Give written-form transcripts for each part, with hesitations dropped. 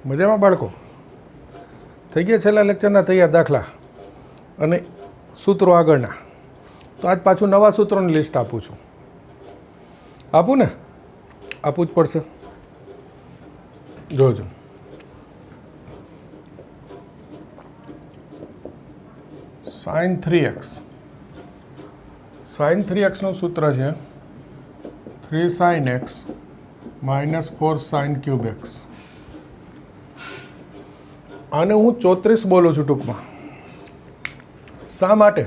મજામાં બાળકો? થઈ ગયા છેલ્લા લેક્ચરના તૈયાર દાખલા અને સૂત્રો આગળના? તો આજ પાછું નવા સૂત્રોની લિસ્ટ આપું છું. આપું ને? આપવું જ પડશે. જોજો. sin 3x. sin 3xનું સૂત્ર છે 3 sin x minus 4 sin cube x. આને હું 34 બોલું છું ટૂંકમાં. શા માટે?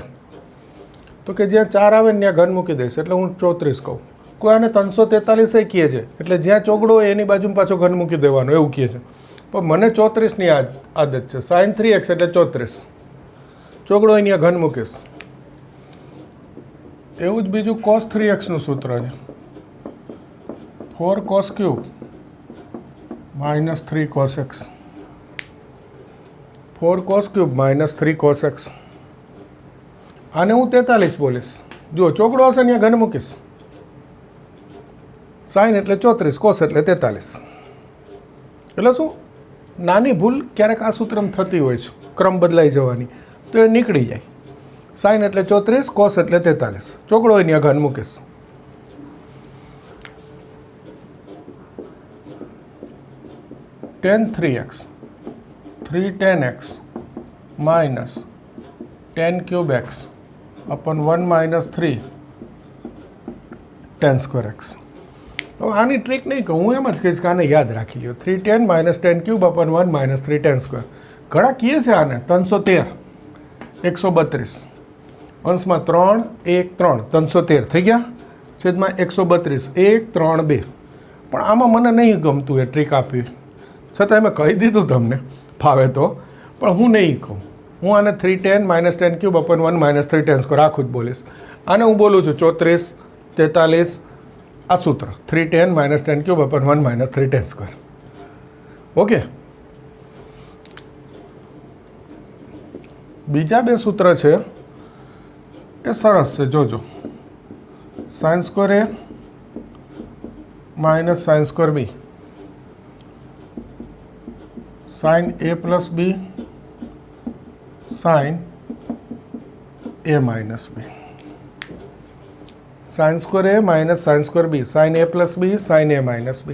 તો કે જ્યાં 4 આવે ને ત્યાં ઘન મૂકી દઈશ એટલે હું 34 કહું. કોઈ આને 343 કહે છે એટલે જ્યાં ચોગડો હોય એની બાજુમાં પાછો ઘન મૂકી દેવાનો એવું કહે છે. પણ મને 34ની આદત છે. sin 3x એટલે 34. ચોગડો હોય ત્યાં ઘન મૂકીશ. એવું જ બીજું cos 3xનું સૂત્ર છે 4 cos cube minus 3 cos x. 4 cos cube minus 3 cos x. આને હું 43 બોલીશ. જો ચોગડો હશે ત્યાં ઘન મૂકીશ. સાઇન એટલે 34, કોસ એટલે 43. એટલે શું? નાની ભૂલ ક્યારેક આ સૂત્રમાં થતી હોય છે, ક્રમ બદલાઈ જવાની, તો એ નીકળી જાય. સાઇન એટલે 34, કોસ એટલે 43. ચોગડો હોય ત્યાં ઘન મૂકીશ. tan 3x 3 tan x minus tan cube x upon 1 minus 3 tan square x. હવે આની ટ્રીક નહીં કહું, હું એમ જ કહીશ કે આને યાદ રાખી લ્યો. 3 tan minus tan cube upon 1 minus 3 tan square. ઘણા કહે છે આને 313 132 અંશમાં 3 1 3 313 થઈ ગયા છેદમાં 132 1 3 2. પણ આમાં મને નહીં ગમતું એ ટ્રીક આપી, છતાં મેં કહી દીધું તમને ફાવે તો, પણ હું નહીં કહું. હું આને 3 tan minus tan cube upon 1 minus 3 tan square આખું જ બોલીશ. આને હું બોલું છું 34 43. આ સૂત્ર 3 tan minus tan cube upon 1 minus 3 tan square. Okay. બીજા બે સૂત્ર છે એ સરસ છે, જોજો. sin square a minus sin square b sin a plus b sin a minus b. sin square a minus sin square b sin a plus b sin a minus b.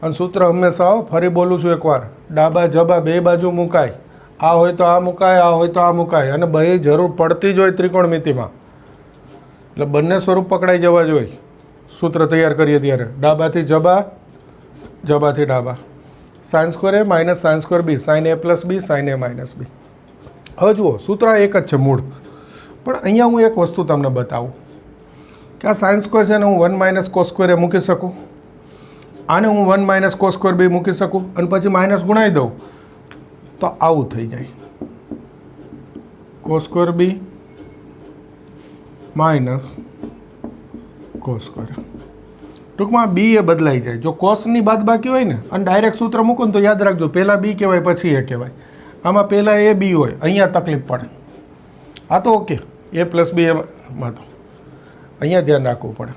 અને સૂત્ર હંમેશા ફરી બોલું છું એકવાર, ડાબા જબા બે બાજુ મુકાય. આ હોય તો આ મુકાય, આ હોય તો આ મુકાય, અને બે જરૂર પડતી જ હોય ત્રિકોણમિતિમાં. એટલે બંને સ્વરૂપ પકડાઈ જવા જોઈએ સૂત્ર તૈયાર કરીએ ત્યારે. ડાબાથી જબા, જબાથી ડાબા. sin square a minus sin square b sin a plus b sin a minus b. હવે જુઓ, સૂત્ર એક જ છે મૂળ, પણ અહીંયા હું એક વસ્તુ તમને બતાવું કે આ sin square છે ને હું 1 minus cos square a મૂકી શકું. આને હું 1 minus cos square b મૂકી શકું અને પછી માઇનસ ગુણાવી દઉં તો આવું થઈ જાય cos square b minus cos square. ટૂંકમાં બી એ બદલાઈ જાય. જો કોસની બાદબાકી હોય ને અને ડાયરેક્ટ સૂત્ર મૂકો ને તો યાદ રાખજો, પહેલાં બી કહેવાય પછી એ કહેવાય. આમાં પહેલાં એ બી હોય, અહીંયા તકલીફ પડે. આ તો ઓકે, એ પ્લસ બી એમાં તો અહીંયા ધ્યાન રાખવું પડે.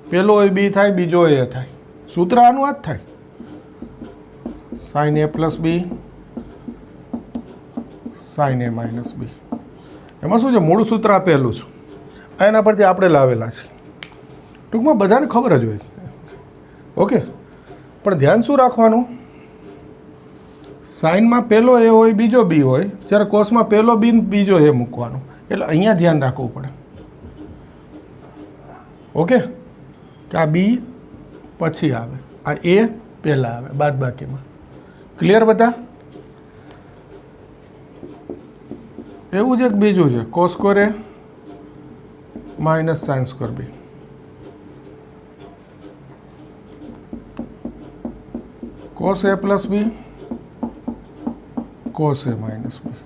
પહેલો હોય બી થાય, બીજો એ થાય. સૂત્ર આનું આ જ થાય. sin a plus b sin a minus b. એમાં શું છે, મૂળ સૂત્ર આપેલું છે, એના પરથી આપણે લાવેલા છે. ટૂંકમાં બધાને ખબર જ હોય. ઓકે. પણ ધ્યાન શું રાખવાનું, સાઇનમાં પહેલો એ હોય બીજો બી હોય, જ્યારે કોસમાં પહેલો બી બીજો એ મૂકવાનો. એટલે અહીંયા ધ્યાન રાખવું પડે. ઓકે, કે આ બી પછી આવે, આ એ પહેલાં આવે બાદબાકીમાં. ક્લિયર બધા? એવું જ એક બીજું છે cos square a minus sin square b. cos a plus b cos a minus b.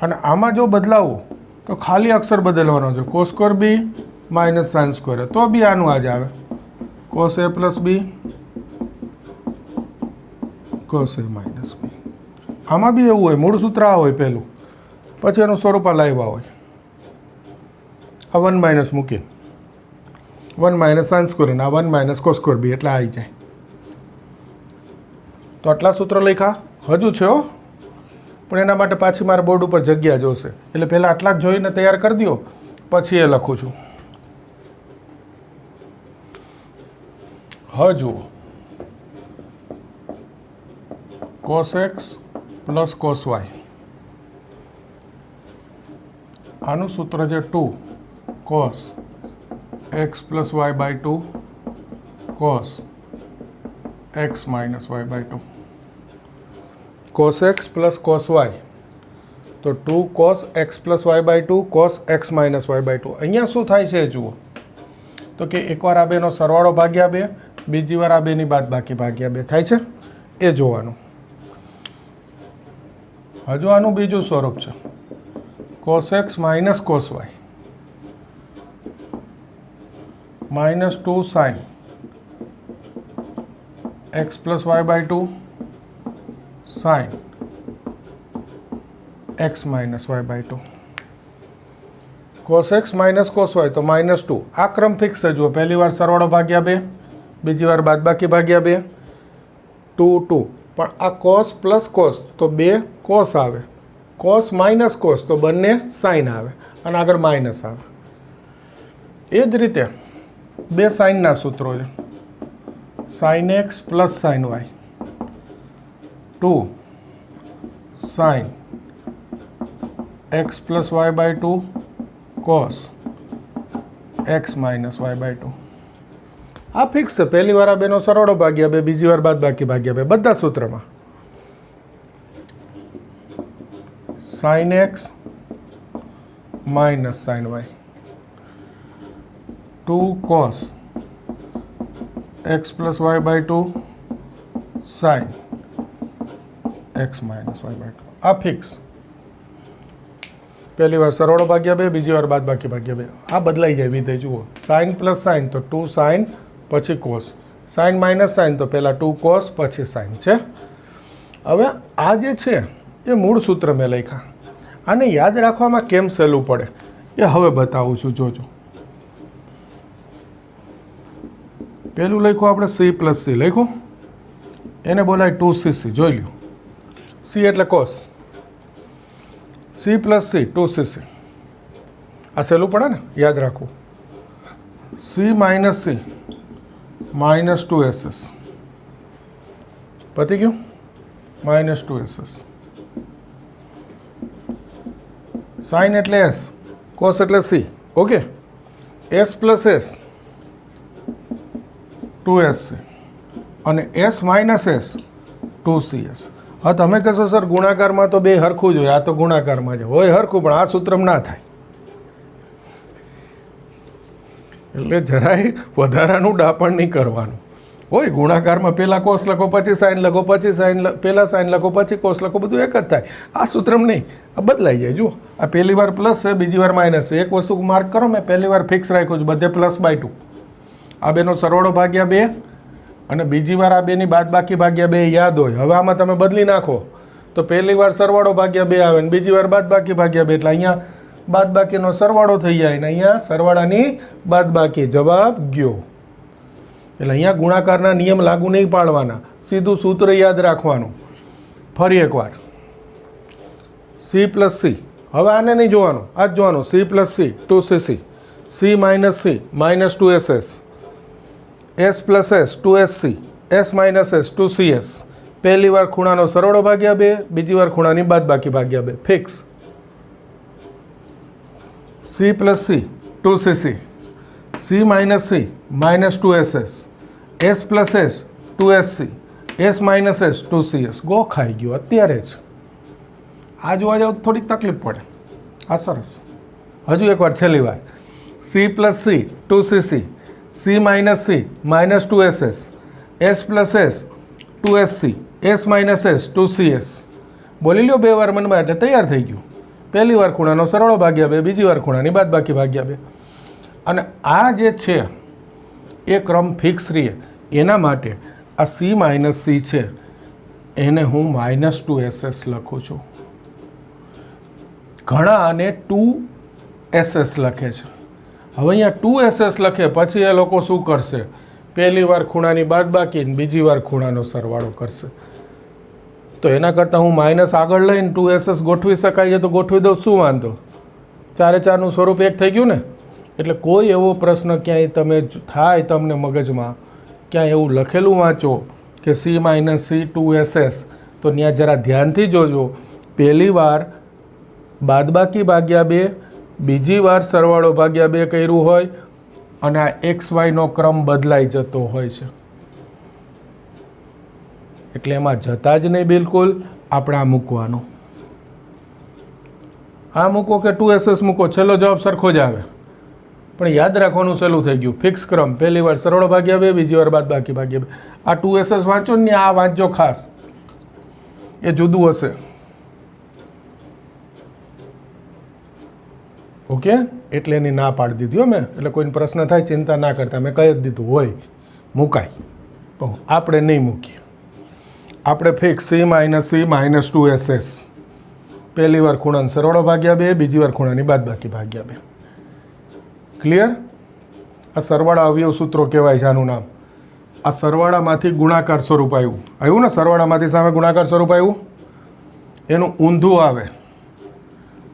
અને આમાં જો બદલાવું તો ખાલી અક્ષર બદલવાનો છે, cos square b minus sin square a, તો બી આનું આ જ આવે cos a plus b cos a minus b. આમાં બી એવું હોય, મૂળ સૂત્ર આ હોય પહેલું, પછી એનું સ્વરૂપ આ લાવ્યા હોય. આ 1 માઇનસ મૂકીને 1 માઇનસ sin square અને આ 1 માઇનસ cos square b એટલે આવી જાય. તો આટલા સૂત્ર લખ્યા હજુ છે હો, પણ એના માટે પાછી મારા બોર્ડ ઉપર જગ્યા જોશે, એટલે પહેલાં આટલા જ જોઈને તૈયાર કરી દો, પછી એ લખું છું. હવે જુઓ, cos x plus cos y, આનું સૂત્ર છે 2 cos x plus y by 2 cos x minus y by 2. cos x plus cos y તો 2 cos x plus y by 2 cos x minus y by 2. અહીંયા શું થાય છે જુઓ, તો કે એકવાર આ બેનો સરવાળો ભાગ્યા 2, બીજી વાર આ બેની બાદબાકી ભાગ્યા 2 થાય છે, એ જોવાનું. હજુ આનું બીજું સ્વરૂપ છે cos x minus cos y minus 2 sin x plus y by 2 sin x minus y by 2. cos x minus cos y તો માઇનસ 2. આ ક્રમ ફિક્સ છે જુઓ, પહેલી વાર સરવાળો ભાગ્યા 2, બીજી વાર બાદબાકી ભાગ્યા 2, 2 2. પણ આ cos પ્લસ cos તો 2 cos આવે, cos માઇનસ cos તો બંને sin આવે, અને આગળ માઇનસ આવે. એ જ રીતે બે સાઇનના સૂત્રો છે, sin x plus sin y, 2 sin x plus y by 2 cos x minus y by 2. આ ફિક્સ છે, પહેલી વાર આ બેનો સરવાળો ભાગ્યા 2, બીજી વાર બાદબાકી ભાગ્યા 2, બધા સૂત્રમાં. sin x minus sin y, 2 cos x plus y by 2 sin x minus y by 2. આ ફિક્સ, પહેલી વાર સરવાળો ભાગ્યા 2, બીજી વાર બાદબાકી ભાગ્યા 2. આ બદલાઈ જાય વિધેય જુઓ, sin પ્લસ sin તો 2 sin પછી cos, sin માઇનસ sin તો પહેલાં 2 cos પછી sin છે. હવે આ જે છે એ મૂળ સૂત્ર મેં લખ્યા. આને યાદ રાખવામાં કેમ સહેલું પડે એ હવે બતાવું છું, જોજો. પહેલું લખ્યું આપણે c પ્લસ c લખ્યું, એને બોલાય 2cc. જોઈ લ્યો, c એટલે cos, c plus c 2cc. આ સહેલું પડે ને, યાદ રાખવું. c minus c minus 2ss, પતી ગયું, માઇનસ 2ss. sin એટલે s, cos એટલે c. Okay, s plus s 2sc અને s માઇનસ s 2cs. હા, તમે કહેશો સર ગુણાકારમાં તો બે હરખું જ હોય, આ તો ગુણાકારમાં જ હોય હરખું, પણ આ સૂત્રમાં ના થાય. એટલે જરાય વધારાનું ડાપણ નહીં કરવાનું હોય. ગુણાકારમાં પહેલાં cos લખો, પછી sin લખો, પછી પહેલાં sin લખો, પછી cos લખો, બધું એક જ થાય. આ સૂત્રમાં નહીં, આ બદલાઈ જાય. જુઓ, આ પહેલી વાર પ્લસ છે, બીજી વાર માઇનસ છે. એક વસ્તુ માર્ક કરો, મેં પહેલી વાર ફિક્સ રાખ્યું છે, બધે પ્લસ બાય 2. આ બેનો સરવાળો ભાગ્યા 2 અને બીજી વાર આ બેની બાદબાકી ભાગ્યા 2 યાદ હોય. હવે આમાં તમે બદલી નાખો તો પહેલી વાર સરવાળો ભાગ્યા 2 આવે ને બીજી વાર બાદબાકી ભાગ્યા 2, એટલે અહીંયા બાદબાકીનો સરવાળો થઈ જાય ને અહીંયા સરવાળાની બાદબાકી, જવાબ ગયો. એટલે અહીંયા ગુણાકારના નિયમ લાગુ નહીં પાડવાના, સીધું સૂત્ર યાદ રાખવાનું. ફરી એકવાર, c પ્લસ c. હવે આને નહીં જોવાનું, આ જ જોવાનું. c plus c 2cc, c minus c minus 2ss, s plus s 2sc, s minus s 2cs. પહેલી વાર ખૂણાનો સરવાળો ભાગ્યા 2, બીજી વાર ખૂણાની બાદબાકી ભાગ્યા 2, fix. c plus c 2cc, c minus c minus 2ss, s plus s 2sc, s minus s 2cs. Go ખાઈ ગયો અત્યારે જ. આ જોવા જાવ થોડીક તકલીફ પડે. આ સરસ. હજુ એકવાર છેલ્લી વાર, c plus c 2cc, c minus c minus 2ss, s plus s 2sc, s minus s 2cs. બોલી લ્યો બે વાર મનમાં, એટલે તૈયાર થઈ ગયું. પહેલી વાર ખૂણાનો સરવાળો ભાગ્યા 2, બીજી વાર ખૂણાની બાદબાકી ભાગ્યા 2. અને આ જે છે એ ક્રમ ફિક્સ રહે, એના માટે આ c માઇનસ c છે એને હું માઇનસ 2ss લખું છું. ઘણા આને 2ss લખે છે. હવે અહીંયા 2ss લખે પછી એ લોકો શું કરશે, પહેલી વાર ખૂણાની બાદબાકી બીજી વાર ખૂણાનો સરવાળો કરશે. તો એના કરતાં હું માઇનસ આગળ લઈને 2SS ગોઠવી શકાય છે તો ગોઠવી દઉં, શું વાંધો? 4 એ 4નું સ્વરૂપ એક થઈ ગયું ને. એટલે કોઈ એવો પ્રશ્ન ક્યાંય તમે થાય તમને મગજમાં, ક્યાંય એવું લખેલું વાંચો કે C - C 2SS, તો ત્યાં જરા ધ્યાનથી જોજો. પહેલી વાર બાદબાકી ભાગ્યા 2, બીજી વાર સરવાળો ભાગ્યા 2 કર્યું હોય અને આ XYનો ક્રમ બદલાઈ જતો હોય છે. એટલે એમાં જતા જ નહીં બિલકુલ. આપણે આ મૂકવાનું, આ મૂકો કે 2SS મૂકો, છેલ્લો જવાબ સરખો જ આવે. પણ યાદ રાખવાનું સહેલું થઈ ગયું. ફિક્સ ક્રમ, પહેલી વાર સરવાળો ભાગ્યા 2, બીજી વાર બાદબાકી ભાગ્યા 2. આ 2SS વાંચો ને, આ વાંચજો ખાસ, એ જુદું હશે. ઓકે, એટલે એની ના પાડી દીધી હો મેં. એટલે કોઈને પ્રશ્ન થાય ચિંતા ના કરતા, મેં કહી જ દીધું હોય મુકાય. તો આપણે નહીં મૂકીએ. આપણે ફિક્સ C - C - 2SS, પહેલી વાર ખૂણાનો સરવાળો ભાગ્યા 2, બીજી વાર ખૂણાની બાદબાકી ભાગ્યા 2. ક્લિયર? આ સરવાળા અવયવ સૂત્રો કહેવાય છે. આનું નામ, આ સરવાળામાંથી ગુણાકાર સ્વરૂપ આવ્યું ને, સરવાળામાંથી સામે ગુણાકાર સ્વરૂપ આવ્યું, એનું ઊંધું આવે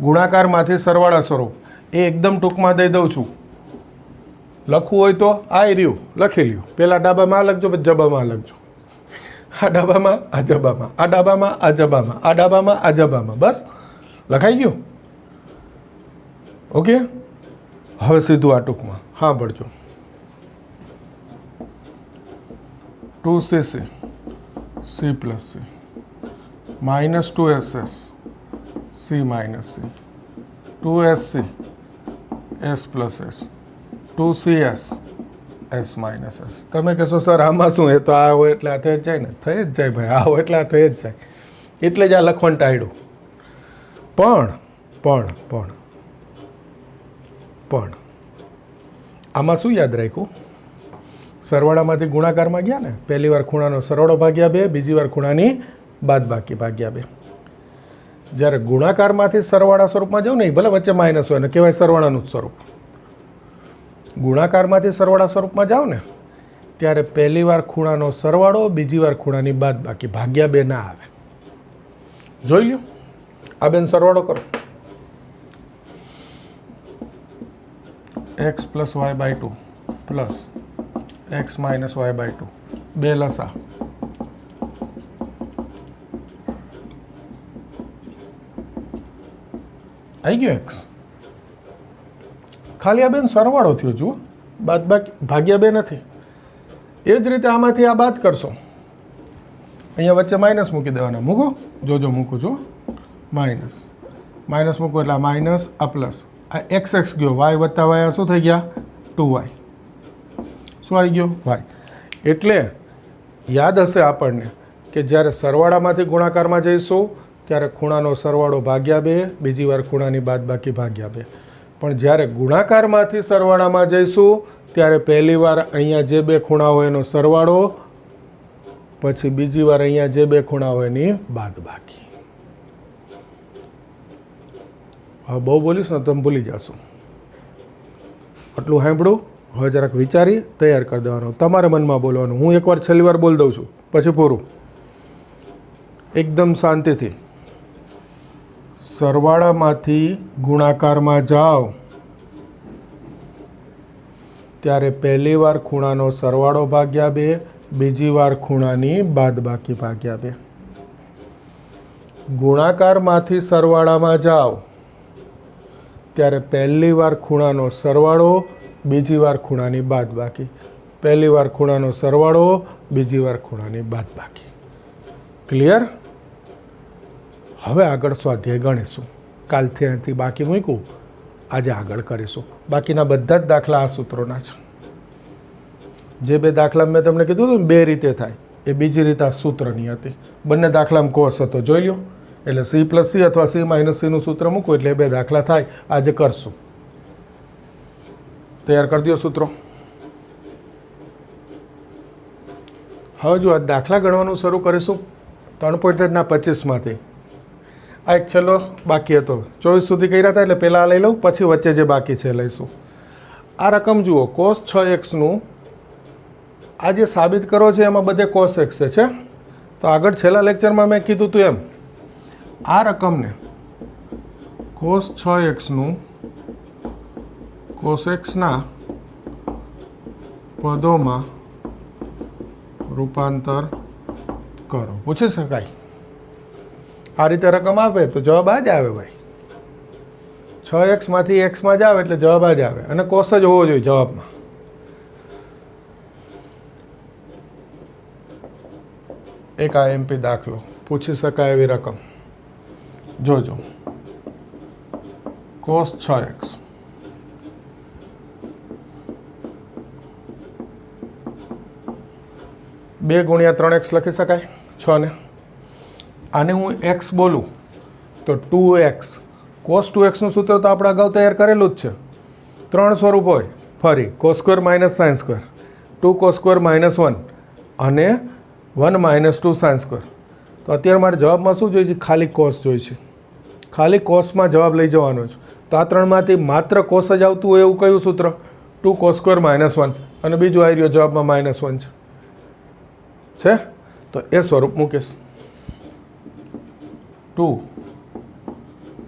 ગુણાકારમાંથી સરવાળા સ્વરૂપ. એ એકદમ ટૂંકમાં દઈ દઉં છું. લખવું હોય તો આ રહ્યું લખી લ્યો. પહેલાં ડાબામાં લખજો, પછી જબામાં લખજો. આ ડાબામાં, આ જબામાં, આ ડાબામાં, આ જબામાં, આ ડાબામાં, આ જબામાં. બસ લખાઈ ગયું. ઓકે, હવે સીધું આ ટૂંકમાં હા પડજો. 2CC C + C - 2SS C - C 2SC S + S 2CS S - S. તમે કહેશો સર આમાં શું? એ તો આ હોય એટલે આ થઈ જ જાય ને. થઈ જ જાય ભાઈ, આ હોય એટલે આ થઈ જ જાય. એટલે જ આ લખવાનું ટાળ્યું. પણ આમાં શું યાદ રાખ્યું? સરવાળામાંથી ગુણાકારમાં ગયા ને, પહેલી વાર ખૂણાનો સરવાળો ભાગ્યા 2, બીજી વાર ખૂણાની બાદબાકી ભાગ્યા 2. જ્યારે ગુણાકારમાંથી સરવાળા સ્વરૂપમાં જાઉં ને, ભલે વચ્ચે માઇનસ હોય ને, કહેવાય સરવાળાનું જ સ્વરૂપ. ગુણાકારમાંથી સરવાળા સ્વરૂપમાં જાઓ ને, ત્યારે પહેલી વાર ખૂણાનો સરવાળો, બીજી વાર ખૂણાની બાદબાકી ભાગ્યા 2 ના આવે. જોઈ લો, આ બેન સરવાળો કરો. x + y/2 plus x - y/2, 2 લસા. આવી ગયો x. ખાલી આ બેન સરવાળો થયો, જુઓ, બાદબાકી ભાગ્યા 2 નથી. એ જ રીતે આમાંથી આ બાદ કરશો, અહીંયા વચ્ચે માઇનસ મૂકી દેવાના. મૂકો, જોજો મૂકું છું. માઇનસ મૂકો એટલે આ માઇનસ, આ પ્લસ, આ x ગયો, y વત્તા y શું થઈ ગયા? 2y. શું આવી ગયો? y. એટલે યાદ હશે આપણને કે જ્યારે સરવાળામાંથી ગુણાકારમાં જઈશું ત્યારે ખૂણાનો સરવાળો ભાગ્યા 2, બીજી વાર ખૂણાની બાદબાકી ભાગ્યા 2. પણ જ્યારે ગુણાકારમાંથી સરવાળામાં જઈશું ત્યારે પહેલી વાર અહીંયા જે 2 ખૂણા હોય એનો સરવાળો, પછી બીજી વાર અહીંયા જે 2 ખૂણા હોય એની બાદબાકી. હવે બહુ બોલીશ ને તમે ભૂલી જશો. આટલું સાંભળું, હવે જરાક વિચારી તૈયાર કરી દેવાનું. તમારે મનમાં બોલવાનું. હું એકવાર છેલ્લી વાર બોલી દઉં છું, પછી પૂરું. એકદમ શાંતિથી. સરવાળામાંથી ગુણાકારમાં જાઓ ત્યારે પહેલી વાર ખૂણાનો સરવાળો ભાગ્યા 2, બીજી વાર ખૂણાની બાદબાકી ભાગ્યા 2. ગુણાકારમાંથી સરવાળામાં જાઓ ત્યારે પહેલી વાર ખૂણાનો સરવાળો, બીજી વાર ખૂણાની બાદબાકી. પહેલી વાર ખૂણાનો સરવાળો, બીજી વાર ખૂણાની બાદબાકી. ક્લિયર? હવે આગળ સ્વાધ્યાય ગણીશું. કાલથી અહીંથી બાકી મૂક્યું, આજે આગળ કરીશું. બાકીના બધા જ દાખલા આ સૂત્રોના છે. જે 2 દાખલા મેં તમને કીધું હતું ને 2 રીતે થાય, એ બીજી રીતે આ સૂત્રની હતી. બંને દાખલામાં કોસ હતો, જોઈ લો. એટલે C + C અથવા C - C નું સૂત્ર મૂકવું એટલે 2 દાખલા થાય. આજે કરશું. તૈયાર કરી દો સૂત્રો. હવે જો આ દાખલા ગણવાનું શરૂ કરીશું 3.25માંથી. આ એક છેલ્લો બાકી હતો, 24 સુધી કર્યા હતા, એટલે પહેલાં લઈ લઉં, પછી વચ્ચે જે બાકી છે લઈશું. આ રકમ જુઓ, cos 6x નું આ જે સાબિત કરો છે એમાં બધે cos x છે, तो आगळ छेल्ला लेक्चरमां मैं कीधुं हतुं एम आ रकमने cos 6x નું cos x ના પદોમાં રૂપાંતર કરો. પૂછી શકાય આ રીતે રકમ આપે તો જવાબ આ જ આવે ભાઈ. 6x માંથી x માં જ આવે એટલે જવાબ આ જ આવે અને cos જ હોવો જોઈએ જવાબમાં. એક આઈએમપી દાખલો પૂછી શકાય એવી રકમ જોજો. cos 6x બે ગુણ્યા 3x લખી શકાય 6 ને. આને હું x બોલું તો 2x. cos 2x નું સૂત્ર તો આપણે અગાઉ તૈયાર કરેલું જ છે. 3 સ્વરૂપ હોય ફરી cos square minus sine square, 2 cos square minus 1 અને 1 માઇનસ 2 સાઇન સ્ક્વેર. તો અત્યારે મારે જવાબમાં શું જોઈએ છે? ખાલી cos જોઈએ છે. ખાલી cosમાં જવાબ લઈ જવાનો છે. તો આ ત્રણમાંથી માત્ર cos જ આવતું હોય એવું કયું સૂત્ર? 2 cos સ્ક્વેર માઇનસ 1 અને બીજું આવી રહ્યો જવાબમાં માઇનસ 1 છે. તો એ સ્વરૂપ મૂકીશ 2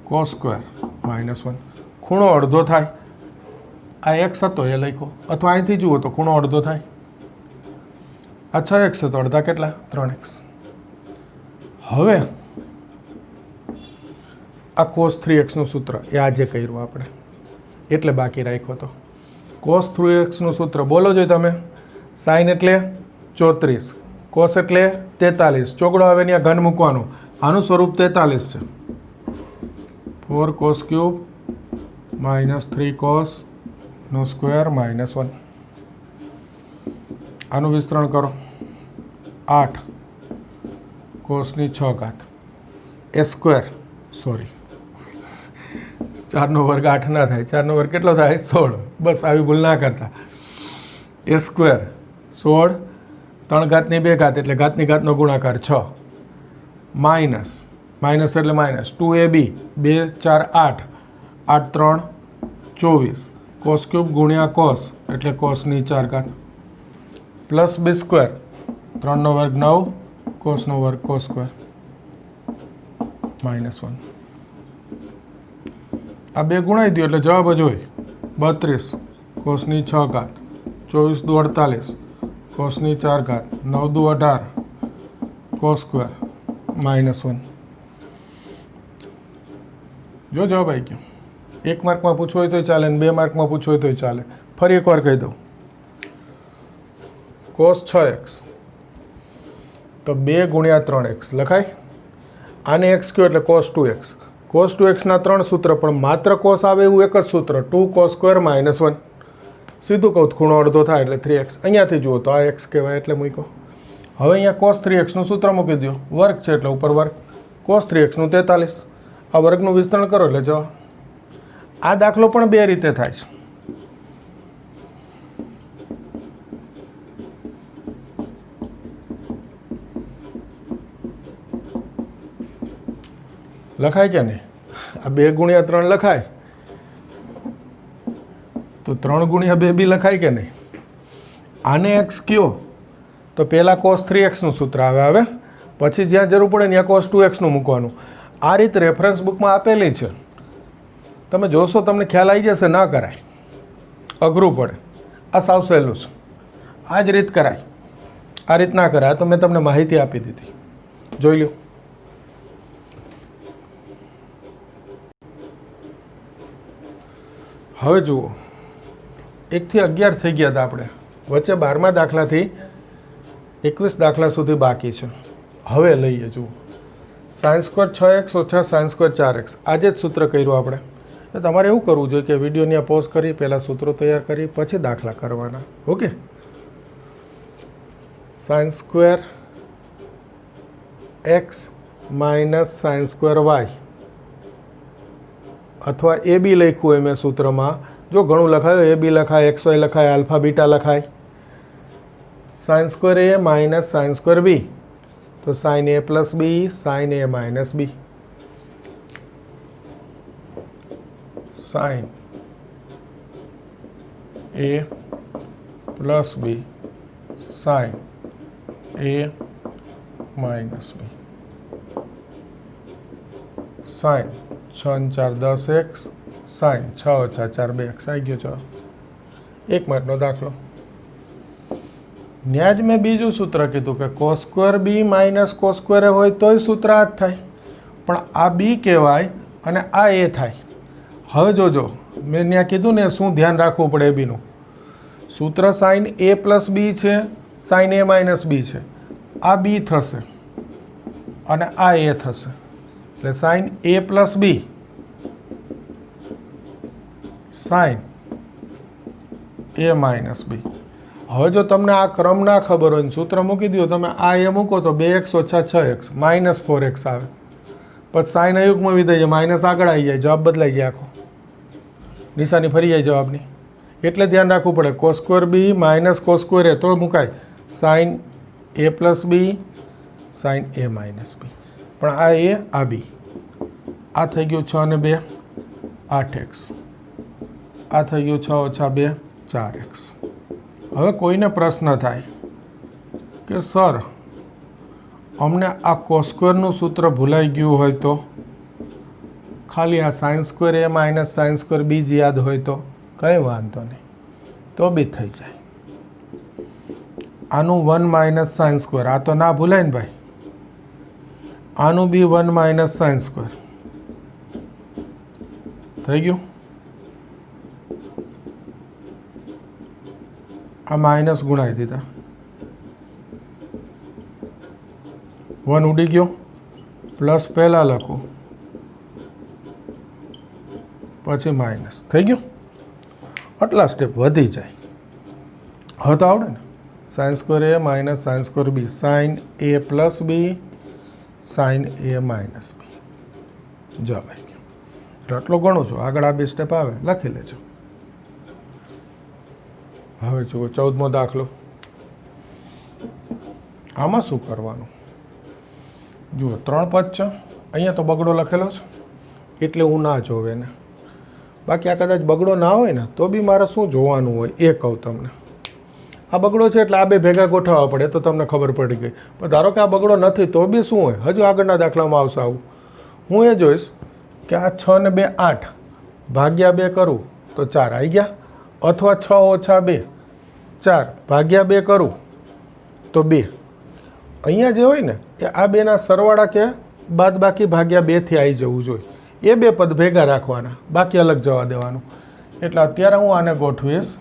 cos સ્ક્વેર માઇનસ 1. ખૂણો અડધો થાય. આ x હતો એ લખ્યો, અથવા અહીંથી જુઓ તો ખૂણો અડધો થાય. આ 6x હતો, અડધા કેટલા? 3x. હવે આ cos 3x નું સૂત્ર એ આજે કર્યું આપણે એટલે બાકી રાખ્યો હતો. cos 3x નું સૂત્ર બોલો જોઈએ તમે. sin એટલે 34, cos એટલે 43. ચોગડો આવે ત્યાં ઘન મૂકવાનો. આનું સ્વરૂપ 43 છે. 4 cos ક્યુબ માઇનસ 3 cos નો સ્ક્વેર માઇનસ 1. આનું વિસ્તરણ કરો. 8 cosની 6 ઘાત એ સ્ક્વેર, સોરી 4નો વર્ગ 8 ના થાય. 4નો વર્ગ કેટલો થાય? 16. બસ આવી ભૂલ ના કરતા. એ સ્ક્વેર 16, 3 ઘાતની 2 ઘાત એટલે ઘાતની ઘાતનો ગુણાકાર 6 માઇનસ માઇનસ એટલે માઇનસ 2ab 2 4 8 8 3 24 cos ક્યુબ ગુણ્યા cos એટલે cosની 4 ઘાત પ્લસ b સ્ક્વેર 3નો વર્ગ 9 cosનો વર્ગ cos સ્ક્વેર માઇનસ 1. આ બે ગુણાઈ દો એટલે જવાબ જ હોય 32 cosની 6 ઘાત 24 દુ 48 cosની 4 ઘાત 9 દુ 18 cos સ્ક્વેર માઇનસ 1. જો જવાબ આવી ગયો. 1 માર્કમાં પૂછવું હોય તો ચાલે ને 2 માર્કમાં પૂછવું હોય તો ચાલે. ફરી એકવાર કહી દઉં. cos 6x તો 2 ગુણ્યા 3x લખાય. આને x કયો એટલે cos 2x. cos 2x ના 3 સૂત્ર પણ માત્ર cos આવે એવું એક જ સૂત્ર 2 cos સ્ક્વેર માઇનસ 1. સીધું કહું ખૂણો અડધો થાય એટલે 3x. અહીંયાથી જુઓ તો આ x કહેવાય એટલે મૂકો. હવે અહીંયા cos 3x નું સૂત્ર મૂકી દો. વર્ગ છે એટલે ઉપર વર્ગ. cos 3x નું 43. આ વર્ગનું વિસ્તરણ કરો એટલે જવાબ. આ દાખલો પણ બે રીતે થાય છે. લખાય કે નહીં? આ 2 ગુણ્યા 3 લખાય તો 3 ગુણ્યા 2 બી લખાય કે નહીં? આને x કયો તો પહેલાં cos 3x નું સૂત્ર આવે પછી જ્યાં જરૂર પડે ત્યાં cos 2x નું મૂકવાનું. આ રીત રેફરન્સ બુકમાં આપેલી છે. તમે જોશો તમને ખ્યાલ આવી જશે. ના કરાય, અઘરું પડે. આ સાવ સહેલું છે. આ જ રીત કરાય. આ રીત ના કરાય. તો મેં તમને માહિતી આપી દીધી, જોઈ લો. હવે જુઓ, 1 થી 11 થઈ ગયા હતા આપણે. વચ્ચે 12મા દાખલાથી 21 દાખલા સુધી બાકી છે. હવે લઈએ જુઓ. સાઇન સ્ક્વેર 6x ઓછા સાઇન સ્ક્વેર 4x. આજે જ સૂત્ર કર્યું આપણે. તો તમારે એવું કરવું જોઈએ કે વિડીયોની આ પોઝ કરી પહેલાં સૂત્રો તૈયાર કરી પછી દાખલા કરવાના. Okay. Sine square x minus sine square y અથવા એ બી લખ્યું હોય મેં સૂત્રમાં. જો ઘણું લખાયું એ બી લખાય, XY લખાય, આલ્ફા બીટા લખાય. સાઇન સ્ક્વેર એ માઇનસ સાઇન સ્ક્વેર બી તો સાઇન એ પ્લસ બી સાઇન એ માઇનસ બી. સાઇન એ પ્લસ બી સાઇન એ માઇનસ બી સાઇન 6 ને 4 10 એક્સ સાઇન 6 ઓછા 4 2 એક્સ આવી ગયો. 1 માર્કનો દાખલો. ત્યાં જ મેં બીજું સૂત્ર કીધું કે cos square b minus cos square એ હોય તોય સૂત્ર આ જ થાય, પણ આ બી કહેવાય અને આ એ થાય. હવે જોજો મેં ત્યાં કીધું ને શું ધ્યાન રાખવું પડે એ બીનું. સૂત્ર સાઇન એ પ્લસ બી છે, સાઇન એ માઇનસ બી છે. આ બી થશે અને આ એ થશે, એટલે સાઇન એ પ્લસ બી સાઇન એ માઇનસ બી. હવે જો તમને આ ક્રમ ના ખબર હોય ને સૂત્ર મૂકી દો તમે, આ એ મૂકો તો 2x ઓછા 6x માઇનસ 4x આવે. પછી સાઇન અયુગ્મ વિધેય છે, માઇનસ આગળ આવી જાય, જવાબ બદલાઈ જાય, આખો નિશાની ફરી જાય જવાબની. એટલે ધ્યાન રાખવું પડે. Cos square b minus cos square a તો મુકાય સાઇન એ પ્લસ બી સાઇન એ માઇનસ બી, પણ આ એ આ બી. આ થઈ ગયું 6 ને 2 8x, આ થઈ ગયું 6 ઓછા 2 4x. હવે કોઈને પ્રશ્ન થાય કે સર અમને આ કોસ સ્ક્વેરનું સૂત્ર ભૂલાઈ ગયું હોય તો, ખાલી આ સાઇન સ્ક્વેર એ માઇનસ સાઇન સ્ક્વેર બી જ યાદ હોય તો કંઈ વાંધો નહીં, તો બી થઈ જાય. આનું 1 માઇનસ સાઇન સ્ક્વેર, આ તો ના ભૂલાય ને ભાઈ. આનું બી 1 માઇનસ સાઇન સ્ક્વેર થઈ ગયું. આ માઇનસ ગુણાઈ દીધા, 1 ઉડી ગયો, પ્લસ પહેલાં લખું પછી માઇનસ થઈ ગયું. આટલા સ્ટેપ વધી જાય. હવે તો આવડે ને. સાઇન સ્ક્વેર એ minus sine square b sine એ પ્લસ બી સાઇન એ માઇનસ બી જવાબ આવી ગયો. એટલે આટલો ગણું છું, આગળ આ 2 સ્ટેપ આવે લખી લેજો. હવે જુઓ 14મો દાખલો. આમાં શું કરવાનું જુઓ, 3 પદ છે. અહીંયા તો બગડો લખેલો છે એટલે હું ના જોવે ને. બાકી આ કદાચ બગડો ના હોય ને તો બી મારે શું જોવાનું હોય એ કહું તમને. આ બગડો છે એટલે આ 2 ભેગા ગોઠવવા પડે તો તમને ખબર પડી ગઈ. પણ ધારો કે આ બગડો નથી તો બી શું હોય, હજુ આગળના દાખલામાં આવશે આવું. હું એ જોઈશ કે આ 6 ને 2 8 ભાગ્યા 2 કરું તો 4 આવી ગયા, અથવા 6 ઓછા 2 4 ભાગ્યા 2 કરું તો 2. અહીંયા જે હોય ને એ આ 2ના સરવાળા કે બાદ બાકી ભાગ્યા 2થી આવી જવું જોઈએ. એ 2 પદ ભેગા રાખવાના, બાકી અલગ જવા દેવાનું. એટલે અત્યારે હું આને ગોઠવીશ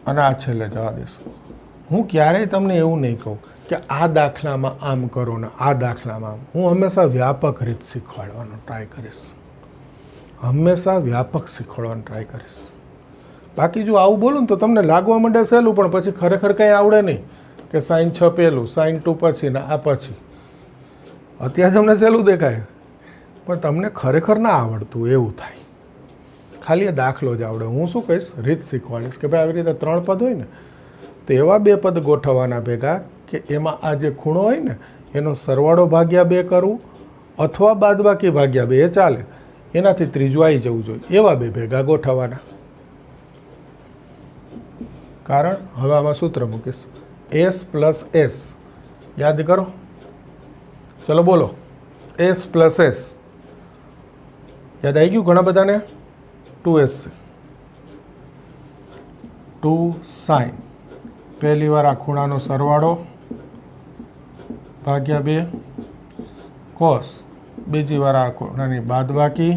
અને આ છેલ્લે જવા દઈશ. હું ક્યારેય તમને એવું નહીં કહું કે આ દાખલામાં આમ કરો ને આ દાખલામાં આમ. હું હંમેશા વ્યાપક રીત શીખવાડવાનો ટ્રાય કરીશ. હંમેશા વ્યાપક શીખવાડવાનો ટ્રાય કરીશ. બાકી જો આવું બોલું ને તો તમને લાગવા માંડે સહેલું, પણ પછી ખરેખર કંઈ આવડે નહીં. કે સાઇન 6 પહેલું, સાઇન 2 પછી ને આ પછી. અત્યારે તમને સહેલું દેખાય પણ તમને ખરેખર ના આવડતું એવું થાય. ખાલી એ દાખલો જ આવડે. હું શું કહીશ, રીત શીખવાડીશ કે ભાઈ આવી રીતે 3 પદ હોય ને તો એવા 2 પદ ગોઠવવાના ભેગા કે એમાં આ જે ખૂણો હોય ને એનો સરવાળો ભાગ્યા 2 કરવું અથવા બાદબાકી ભાગ્યા 2 એ ચાલે, એનાથી ત્રીજું આવી જવું જોઈએ. એવા 2 ભેગા ગોઠવવાના. કારણ હવે આમાં સૂત્ર મૂકીશ એસ પ્લસ એસ. યાદ કરો, ચલો બોલો. એસ પ્લસ એસ યાદ આવી ગયું ઘણા બધાને. 2s 2 સાઇન પહેલી વાર આ ખૂણાનો સરવાળો ભાગ્યા 2 કોસ બીજી વાર આ ખૂણાની બાદબાકી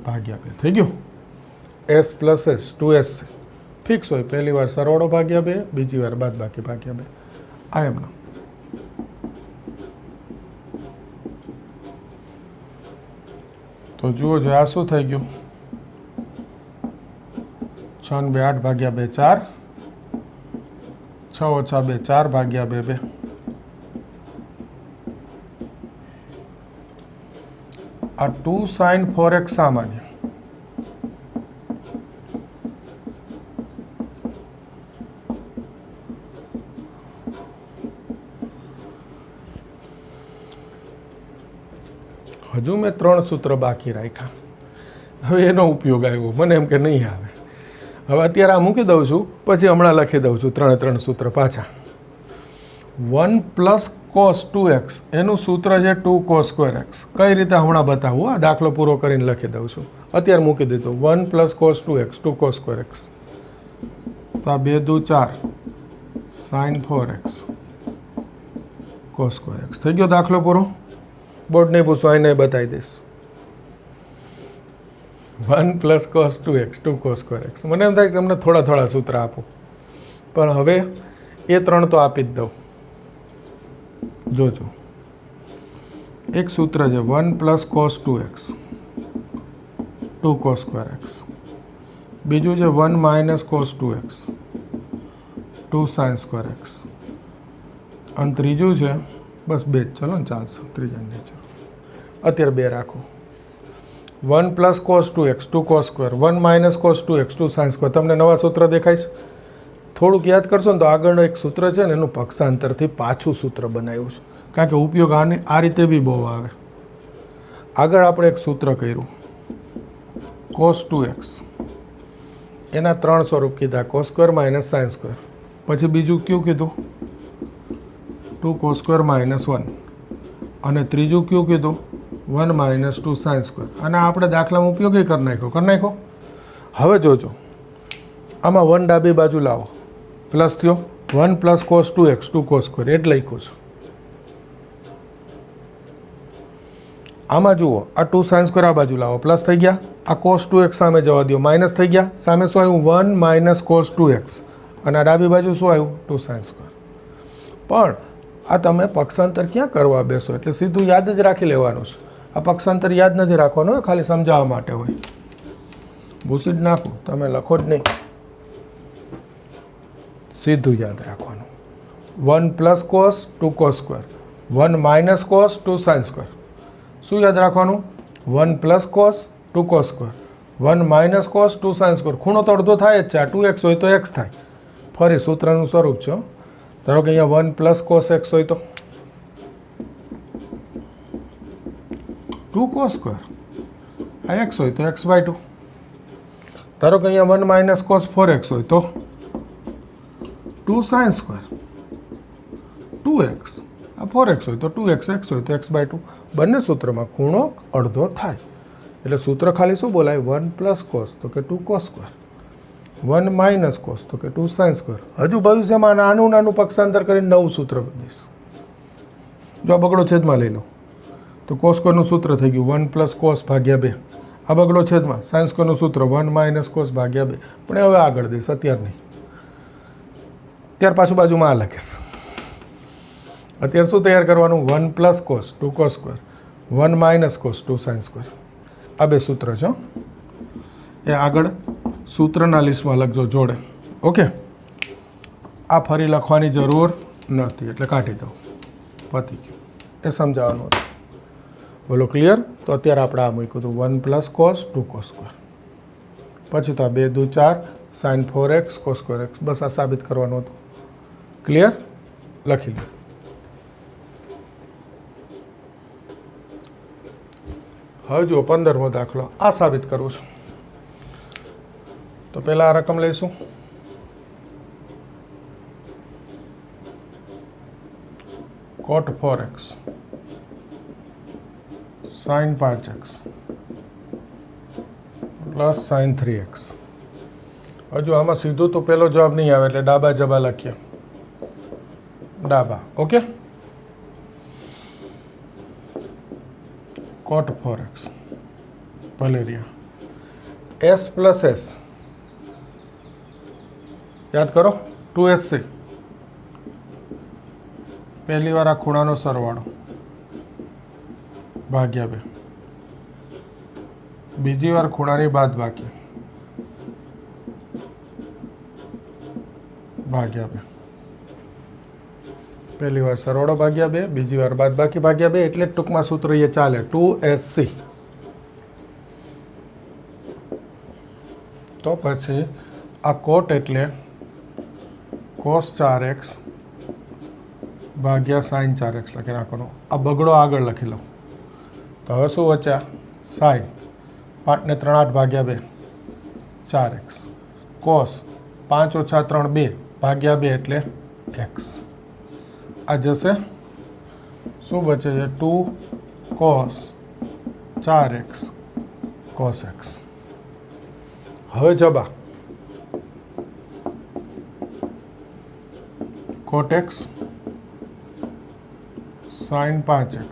ભાગ્યા 2 થઈ ગયું. S plus S 2s fix હોય, પહેલી વાર સરવાળો ભાગ્યા 2 બીજી વાર બાદબાકી ભાગ્યા 2. આ એમનો તો જુઓ જો આ શું થઈ ગયું. 6 ને 2 8 ભાગ્યા 2 4, 6 ઓછા 2 4 ભાગ્યા 2 2. આ 2 સાઇન 4x સામાન્ય. હજુ મેં 3 સૂત્ર બાકી રાખ્યા. હવે એનો ઉપયોગ આવ્યો મને એમ કે નહીં આવે. હવે અત્યારે આ મૂકી દઉં છું, પછી હમણાં લખી દઉં છું 3 સૂત્ર પાછા. 1 + cos 2x એનું સૂત્ર છે 2 cos square x. કઈ રીતે હમણાં બતાવું, આ દાખલો પૂરો કરીને લખી દઉં છું. અત્યારે મૂકી દીધું 1 + cos 2x 2 cos square x. તો આ 2 દુ 4 sin 4x cos square x થઈ ગયો દાખલો પૂરો. બોર્ડ નહીં પૂછો, અહીં નહીં બતાવી દઈશ. 1 + cos 2x 2 cos square x. મને એમ થાય કે તમને થોડા સૂત્ર આપું, પણ હવે એ 3 તો આપી જ દઉં. જોજો, એક સૂત્ર છે 1 + cos 2x 2 cos square x. બીજું છે 1 - cos 2x 2 sin square x. અને ત્રીજું છે બસ 2 જ, ચલો ને ચાલશે, ત્રીજાની જરૂર. અત્યારે 2 રાખો. 1 + cos 2x 2 cos square 1 - cos 2x 2 sin square. તમને નવા સૂત્ર દેખાય છે? થોડુંક યાદ કરશો ને તો આગળનું એક સૂત્ર છે ને એનું પક્ષાંતરથી પાછું સૂત્ર બનાવ્યું છે, કારણ કે ઉપયોગ આ રીતે બી બહુ આવે. આગળ આપણે એક સૂત્ર કર્યું cos 2x, એના 3 સ્વરૂપ કીધા, cos square - sin square. પછી બીજું કયું કીધું 2 cos square - 1, અને ત્રીજું કયું કીધું 1 - 2 sin square. અને આપણે દાખલામાં ઉપયોગી કરી નાખ્યો. હવે જોજો, આમાં 1 ડાબી બાજુ લાવો, પ્લસ થયો 1 + cos 2x 2 cos square એટલે લખ્યું છે. આમાં જુઓ, આ 2 sin square આ બાજુ લાવો, પ્લસ થઈ ગયા. આ cos 2x સામે જવા દો, માઇનસ થઈ ગયા. સામે શું આવ્યું 1 - cos 2x, અને આ ડાબી બાજુ શું આવ્યું 2 sin square. પણ આ તમે પક્ષાંતર ક્યાં કરવા બેસો એટલે સીધું યાદ જ રાખી લેવાનું છે. આ પક્ષાંતર યાદ નથી રાખવાનું, ખાલી સમજાવવા માટે હોય. ભૂસી જ નાખું, તમે લખો જ નહીં, સીધું યાદ રાખવાનું. 1 + cos 2 cos square 1 - cos 2 sin square. શું યાદ રાખવાનું? 1 + cos 2 cos square 1 - cos 2 sin square. ખૂણો તો અડધો થાય જ છે, આ 2x હોય તો x થાય. ફરી સૂત્રનું સ્વરૂપ છે. ધારો કે અહીંયા 1 + cos x હોય તો 2 cos square, આ x હોય તો x/2. ધારો કે અહીંયા 1 - cos 4x હોય તો 2 sin square 2x, આ 4x હોય તો 2x, x હોય તો x/2. બંને સૂત્રમાં ખૂણો અડધો થાય એટલે સૂત્ર ખાલી શું બોલાય 1 + cos તો કે 2 cos square 1 - cos તો કે 2 sin square. હજુ ભવિષ્યમાં નાનું પક્ષાંતર કરીને નવું સૂત્ર દઈશ. જો આ બગડો છેદમાં લઈ લો તો cos square નું સૂત્ર થઈ ગયું 1 + cos / 2. આ બગડો છેદમાં sin square નું સૂત્ર 1 - cos / 2. પણ હવે આગળ દઈશ, અત્યારે નહીં. ત્યાર પાછું બાજુમાં આ લખીશ. અત્યારે શું તૈયાર કરવાનું 1 + cos 2 cos square 1 - cos 2 sin square. આ 2 સૂત્ર છે, એ આગળ સૂત્રના લિસ્ટમાં લખજો જોડે. ઓકે, આ ફરી લખવાની જરૂર નથી એટલે કાઢી દઉં, પતી ગયું. એ સમજાવવાનું હતું. બોલો ક્લિયર? તો અત્યારે આપણે આ મૂક્યું હતું 1 + cos 2 cos square. પછી તો આ 2 દુ 4 sin 4x cos square x. બસ આ સાબિત કરવાનું હતું. ક્લિયર? લખી લો. હવે જુઓ 15મો દાખલો, આ સાબિત કરું છું. તો પહેલાં આ રકમ લઈશું. cot 4x sin 5x plus sin 3x. હજુ આમાં સીધું તો પહેલો જવાબ નહીં આવે એટલે ડાબા જબા લખીએ. ડાબા, ઓકે. cot 4x ભલે રહ્યા s + s, યાદ કરો 2sc. પહેલી વાર આ ખૂણાનો સરવાળો ભાગ્યા 2, બીજી વાર ખૂણાની બાદબાકી ભાગ્યા 2. પહેલી વાર સરવાળો ભાગ્યા 2, બીજી વાર બાદબાકી ભાગ્યા 2, એટલે ટૂંકમાં સૂત્ર એ ચાલે 2sc. તો પછી આ કોટ એટલે cos 4x ભાગ્યા sin 4x લખી નાખવાનો. આ બગડો આગળ લખી લો. તો હવે શું વચ્ચા sin 5 ને 3 8 ભાગ્યા 2 4x કોસ 5 ઓછા 3 2 ભાગ્યા 2 એટલે એક્સ. આ જશે શું બચે છે 2 કોસ 4x કોસ એક્સ. હવે જબા કોટ એક્સ સાइन 5x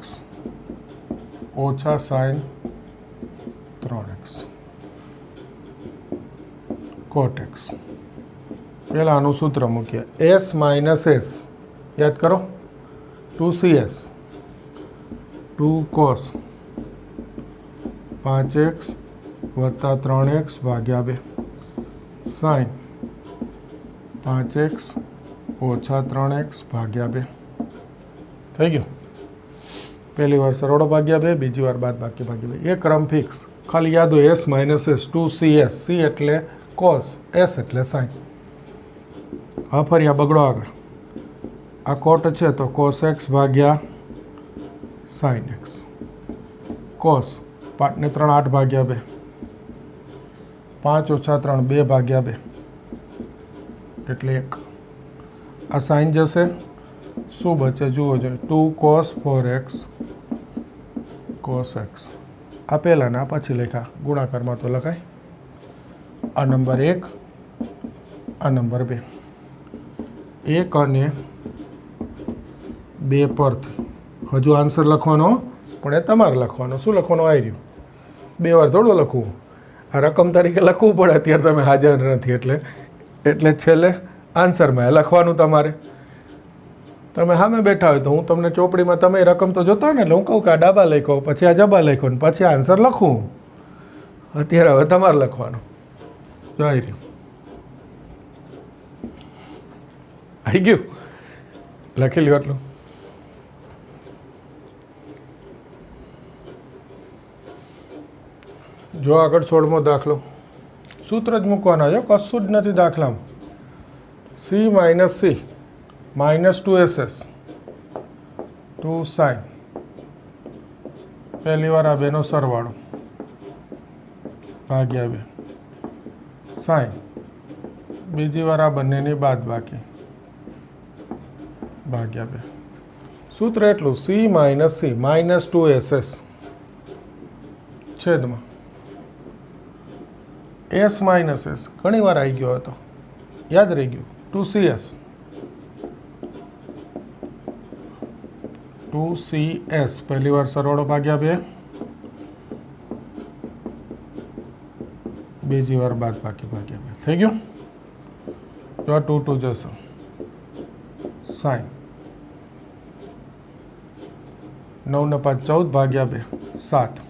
ઓછા સાइन 3x કોટ એક્સ. પહેલાંનું સૂત્ર મૂકીએ s માઇનસ એસ યાદ કરો 2cs 2 કોસ 5x વત્તા 3x ભાગ્યા 2 સાइन 5x ઓછા 3x ભાગ્યા 2 થઈ ગયું. પહેલી વાર સરવાળો ભાગ્યા 2, બીજી વાર બાદ બાકી ભાગ્યા 2. એ ક્રમ ફિક્સ. ખાલી યાદ હોય s minus S 2cs, c એટલે કોસ, s એટલે સાइन. હવે ફરી આ બગડો આગળ. આ કોટ છે તો કોસ એક્સ ભાગ્યા સાइन એક્સ. કોસ 5 ને 3 8 ભાગ્યા 2, 5 ઓછા 3 2 ભાગ્યા 2 એટલે 1. આ સાइन જશે, શું બચે જુઓ જોઈએ 2 કોસ 4x કોસ એક્સ. આ પહેલાં ના પછી લખ્યા, ગુણાકારમાં તો લખાય. આ નંબર 1, આ નંબર 2. 1 અને 2 પરથી હજુ આન્સર લખવાનો, પણ એ તમારે લખવાનો. શું લખવાનું આવી રહ્યું? 2 વાર થોડું લખવું, આ રકમ તરીકે લખવું પડે. અત્યારે તમે હાજર નથી એટલે છેલ્લે આન્સરમાં લખવાનું તમારે. તમે સામે બેઠા હોય તો હું તમને ચોપડીમાં તમે રકમ તો જોતા હોય ને, એટલે હું કહું કે આ ડાબા લખો, પછી આ જબા લખો ને પછી આન્સર લખું. અત્યારે હવે તમારે લખવાનું. જો આવી રહ્યું, આવી ગયું, લખી લ્યો એટલું. જો આગળ 16મો દાખલો. સૂત્ર જ મૂકવાના છે, કશું જ નથી દાખલામાં. c minus c minus 2ss 2 સાइन. પહેલી વાર આ બેનો સરવાળો ભાગ્યા 2 સાइन. બીજી વાર આ બંનેની બાદ બાકી ભાગ્યા 2. સૂત્ર એટલું c minus c minus 2ss છેદમાં s માઇનસ s. ઘણી વાર આવી ગયો હતો, યાદ રહી ગયું. 2cs 2cs પહેલી વાર સરવાળો ભાગ્યા 2, બીજી વાર બાદ બાકી ભાગ્યા 2. થઈ ગયું. જો 2 2 જશે સાइन. 9 ને 5 14 ભાગ્યા 2 7.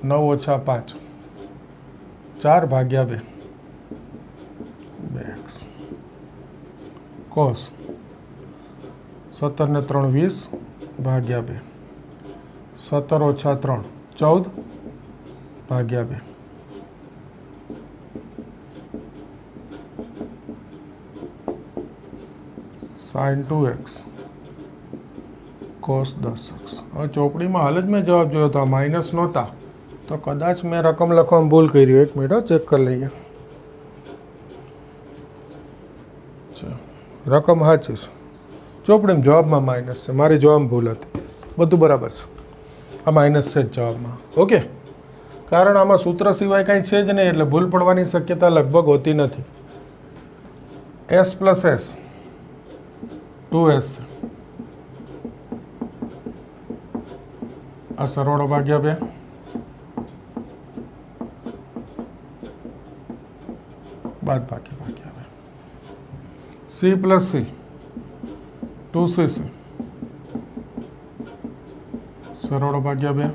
9 ઓછા 5 4 ભાગ્યા 2 2x કોસ 17 ને 3 20 ભાગ્યા 2 17 ઓછા 3 14 ભાગ્યા 2 સાइन 2x કોસ 10x. હવે ચોપડીમાં હાલ જ મેં જવાબ જોયો હતો, માઇનસ નહોતા તો કદાચ મેં રકમ લખવામાં ભૂલ કરી. 1 મિનિટ ચેક કરી લઈએ. રકમ સાચી છે, ચોપડીમાં જવાબમાં માઇનસ છે, મારી જવાબમાં ભૂલ હતી. બધું બરાબર છે, આ માઇનસ છે જ જવાબમાં. ઓકે, કારણ આમાં સૂત્ર સિવાય કાંઈ છે જ નહીં, એટલે ભૂલ પડવાની શક્યતા લગભગ હોતી નથી. s plus s 2s. આ સરવાળો ભાગ્યા 2 બાદ બાકી ભાગ્યા 2. c પ્લસ c 2cc સરવાળો ભાગ્યા 2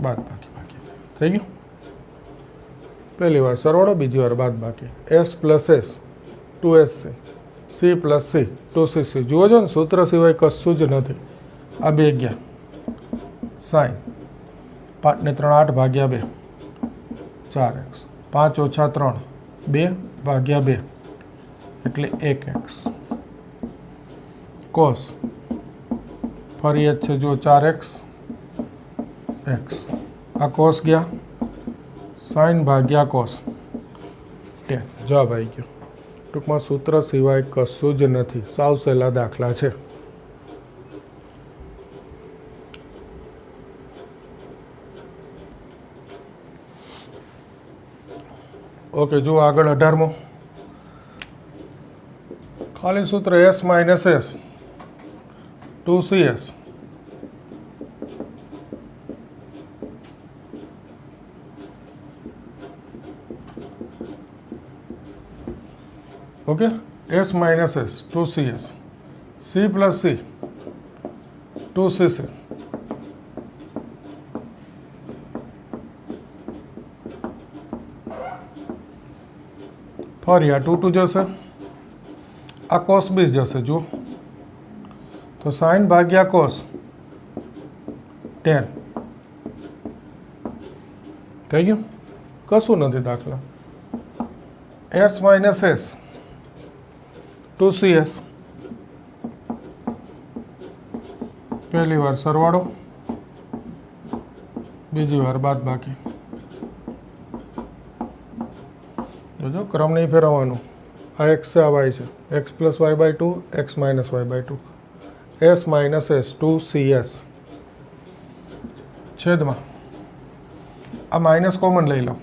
બાદ બાકી ભાગ્યા 2. થઈ ગયું. પહેલી વાર સરવાળો, બીજી વાર બાદ બાકી. s plus s 2sc c plus c 2cc. જુઓ છો ને, સૂત્ર સિવાય કશું જ નથી. આ 2 ગયા સાइन. 5 ને 3 8 ભાગ્યા 2 4x. 5 ઓછા 3 2 ભાગ્યા 2 એટલે 1x કોસ ફરી જ છે જો 4x एक्स आ कॉस गया साइन भाग्या कॉस 10 जवाब आई गयो। टूंकमां सूत्र सिवाय कशुं ज नथी, साव सहेला दाखला छे। ओके जो आगळ 18मो खाली सूत्र S minus S 2cs okay S minus S 2cs c plus c 2cc फरी आ 2 जैसे आ कॉस 20 जैसे जो तो साइन भाग्या कॉस 10 थई गयुं कशुं नथी दाखला एस माइनस एस 2cs पहली बार सरवाड़ो बीजी बार बाद बाकी जो क्रम नहीं फेरवानो आ एक्स से आ वाई है X plus Y by 2 X minus Y by 2 S minus S 2cs छेद में आ माइनस कॉमन लई लो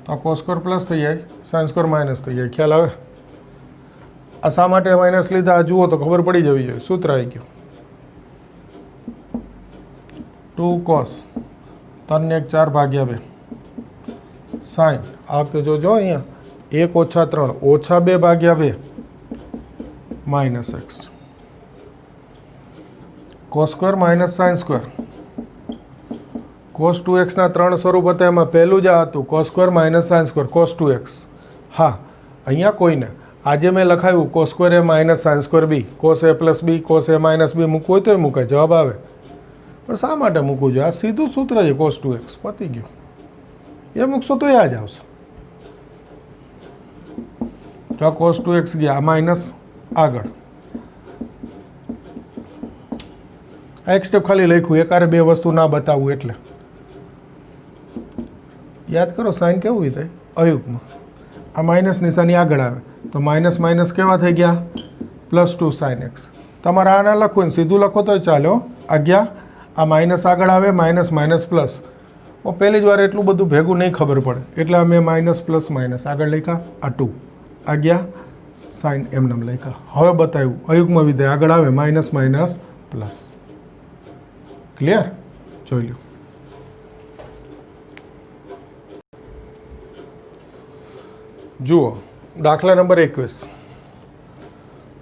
तो कॉस स्क्वायर प्लस थी जाए साइन स्क्वायर माइनस थी जाए ख्याल आवे आ शा माटे माइनस लीधा आ जुओ तो खबर पड़ी जवी जोईए सूत्र आई गयुं 2 कॉस 3 ने 1 4 भाग्या 2 साइन आ वखते जो अहींया 1 ओछा 3 ओछा 2 भाग्या 2 minus x cos square minus sine square cos 2x ना 3 स्वरूप हता एमां पहेलुं ज आ हतुं cos square minus sine square cos 2x हाँ अहींया कोईने आजे मैं लखाव्युं cos square a minus sine square b cos a plus b cos a minus b मूकवुं होय तो मूकाय जवाब आवे पण शा माटे मूकवुं जोईए आ सीधुं सूत्र छे कॉस 2x पती गयुं ये मूकशो तो आज आवशे तो कॉस 2x गया माइनस आगळ एक स्टेप खाली लख्युं एकारे बे वस्तु ना बतावुं एटले याद करो साइन केवुं थाय अयुग्म आ माइनस निशानी आगळ आवे तो माइनस माइनस केवा थई गया +2 sin x तमारे आना लखो सीधुं लखो तो चालो आ गया आ माइनस आगळ आवे माइनस माइनस प्लस वो पहली ज वार एटलुं बधुं भेगुं नहीं खबर पड़े एटले अमे माइनस प्लस माइनस आगळ लख्या आ 2 आ गया साइन एमनेम लख्या हवे बताव्युं अयुग्म विधेय आगळ आवे माइनस माइनस प्लस क्लियर जोई लो जुओ दाखला number 21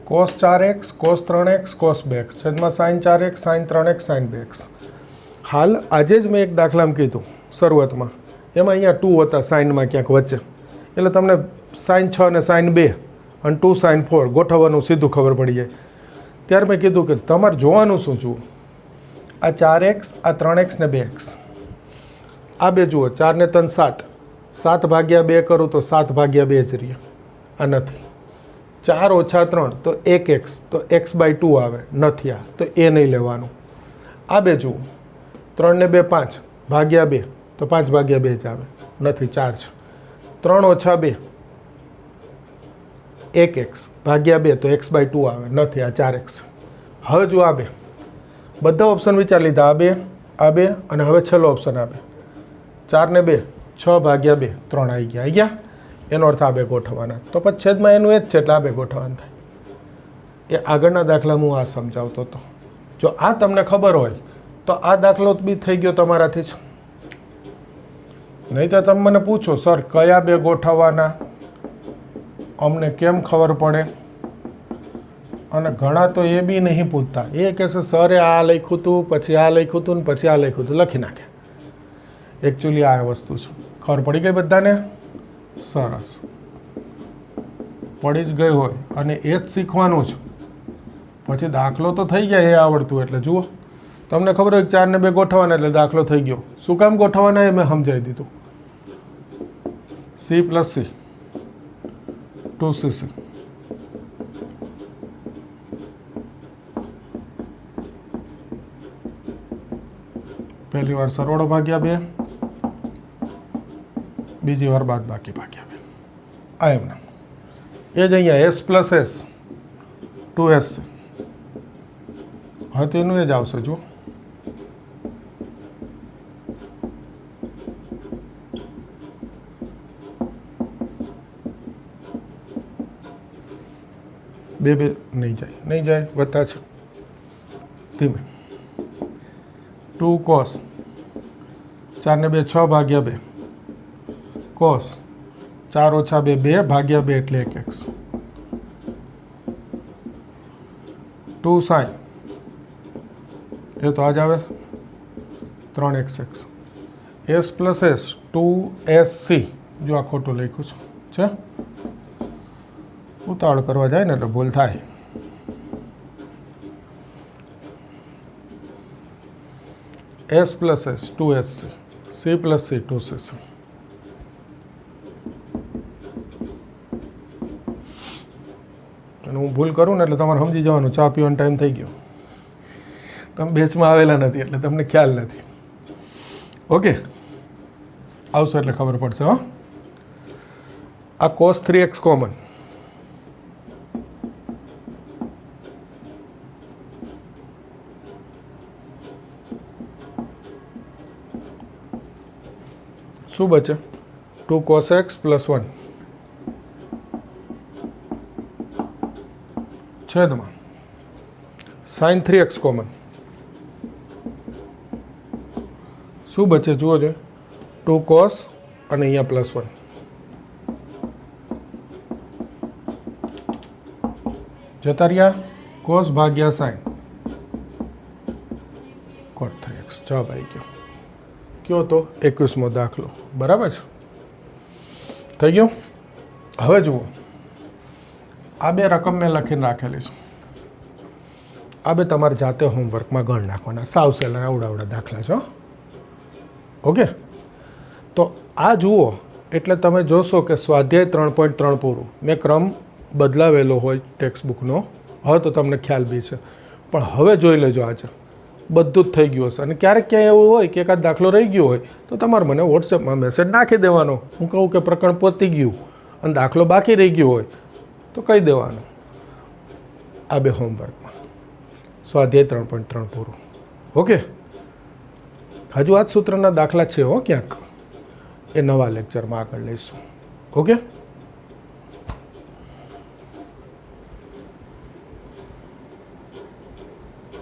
cos 4x cos 3x cos 2x छेदमां sin 4x sin 3x sin 2x हाल आज ज मैं एक दाखला में कीधुं शरूआत में एमां अहींया 2 हता साइन में क्यांक वच्चे एटले तमने sin 6 ने sin 2 અને 2 sin 4 गोठववानुं सीधुं खबर पड़ी जाए त्यारे मैं कीधुं कि तमारे जोवानुं शुं जुओ आ 4x आ 3x ने 2x आ बे जुओ 4 ने 3 7 7 भाग्या 2 करूँ तो 7 भाग्या 2 ज रहे आ नहीं 4 ओछा 3 तो 1x तो x बाय 2 आवे नहीं आ तो ए नहीं लेवानुं आ बे जुओ 3 ने 2 5 भाग्या 2 तो 5 भाग्या 2 ज आवे नहीं 4 3 ओछा 2 1x भाग्या 2 तो x बाय 2 आवे नहीं आ 4x हवे जो आ बे बधा ऑप्शन विचार लीधा आ बे अने हवे छेल्लो ऑप्शन आ 4 ने 2 6 भाग्या 2 3 आई गया एनो अर्थ आ बे गोठवाना तो पछी छेदमां एनुं एज छे एटले आ बे गोठवाना थाय ए आगळना दाखलामां हुं आ समजावतो तो जो आ तमने खबर होय तो आ दाखलो बी थई गयो तमाराथी ज नहीं तो तमे मने पूछो सर कया बे गोठवाना अमने केम खबर पड़े અને ઘણા તો એ બી નહીં પૂછતા એ કહેશે સરે આ લખ્યું હતું પછી આ લખ્યું હતું ને પછી આ લખ્યું હતું લખી નાખે એકચ્યુઅલી આ વસ્તુ છે ખબર પડી ગઈ બધાને સરસ પડી જ ગઈ હોય અને એ જ શીખવાનું છે પછી દાખલો તો થઈ ગયા એ આવડતું એટલે જુઓ તમને ખબર હોય 4 ને 2 ગોઠવવાના એટલે દાખલો થઈ ગયો શું કામ ગોઠવવાના એ મેં સમજાવી દીધું c + c 2cc પહેલી વાર સરવાળો ભાગ્યા 2, બીજી વાર બાદબાકી ભાગ્યા 2. આ એમના એ જ અહીંયા એસ પ્લસ એસ 2s છે. હવે તો એનું એ જ આવશે. જુઓ બે નહીં જાય વત્તા છે ધીમે. 2 cos 4 ને 2 6 ભાગ્યા 2 cos 4 ઓછા 2 2 ભાગ્યા 2 એટલે 1x. 2 sin એ તો આજ આવે 3xx. s plus s 2sc. જો આ ખોટું લખ્યું છે ઉતાવળ કરવા જાય ને એટલે ભૂલ થાય. s plus s 2sc, c plus c 2cc. અને હું ભૂલ કરું ને એટલે તમારે સમજી જવાનું ચા પીવાનો ટાઈમ થઈ ગયો. તમે બેચમાં આવેલા નથી એટલે તમને ખ્યાલ નથી. ઓકે, આવશે એટલે ખબર પડશે. હો, આ cos 3x કોમન. શું બચે? 2 cos x પ્લસ 1 છેદમાં sin 3x કોમન. શું બચે જુઓ છે? 2 cos અને અહીંયા પ્લસ 1. જતા રહ્યા cos ભાગ્યા sin cot 3x. જવાબ આવી ગયો. કયો તો 21મો દાખલો. બરાબર છે, થઈ ગયો. હવે જુઓ, આ બે રકમ મેં લખીને રાખેલી છે. આ બે તમારે જાતે હોમવર્કમાં ગણ નાખવાના. સાવ સહેલા આવડા દાખલા છે. ઓકે, તો આ જુઓ એટલે તમે જોશો કે સ્વાધ્યાય 3.3 પૂરું. મેં ક્રમ બદલાવેલો હોય ટેક્સ્ટ બુકનો. હવે તો તમને ખ્યાલ બી છે, પણ હવે જોઈ લેજો. આજે બધું જ થઈ ગયું હશે. અને ક્યારેક ક્યાંય એવું હોય કે એકાદ દાખલો રહી ગયો હોય તો તમારે મને વોટ્સએપમાં મેસેજ નાખી દેવાનો. હું કહું કે પ્રકરણ પતી ગયું અને દાખલો બાકી રહી ગયો હોય તો કહી દેવાનું. આ બે હોમવર્કમાં સ્વાધ્યાય 3.3 પૂરું. ઓકે, હજુ આ જ સૂત્રના દાખલા છે ક્યાંક, એ નવા લેક્ચરમાં આગળ લઈશું. ઓકે.